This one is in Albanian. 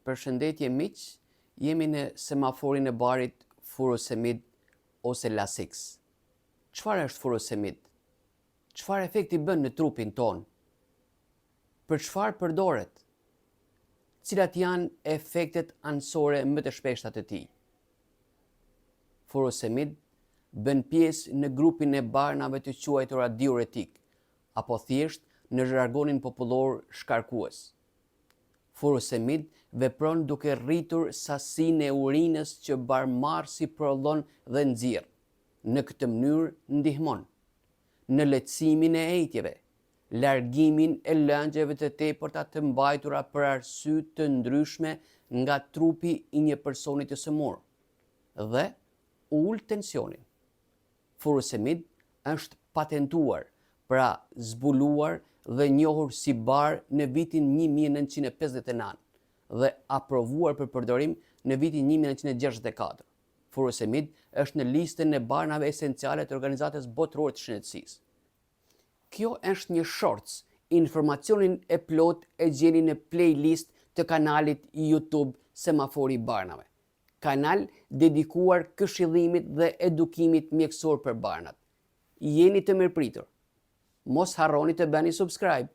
Përshëndetje miq, jemi në semaforin e barit furosemid ose lasix. Çfarë është furosemid? Çfarë efekti bën në trupin ton? Për çfarë përdoret? Cilat janë efektet anësore më të shpeshta të tij? Furosemid bën pjesë në grupin e barnave të quajtura diuretik, apo thjesht në zhargonin popullor shkarkues. Furosemid vepron duke rritur sasinë e urinës që barmarrësi prodhon dhe nxjerr. Në këtë mënyrë ndihmon në lehtësimin e ejtjeve, largimin e lëngjeve të tepërta të mbajtura për arsye të ndryshme nga trupi i një personi të sëmurë dhe ul tensionin. Furosemid është patentuar, pra zbuluar dhe njohur si bar në vitin 1959 dhe aprovuar për përdorim në vitin 1964. Furosemid është në listën e barnave esenciale të Organizatës Botërore të Shëndetësisë. Kjo është një shortës, informacionin e plot e gjeni në playlist të kanalit YouTube Semafori i Barnave, kanal dedikuar këshillimit dhe edukimit mjekësor për barnat. Jeni të mirëpritur. Mos harroni të bëni subscribe.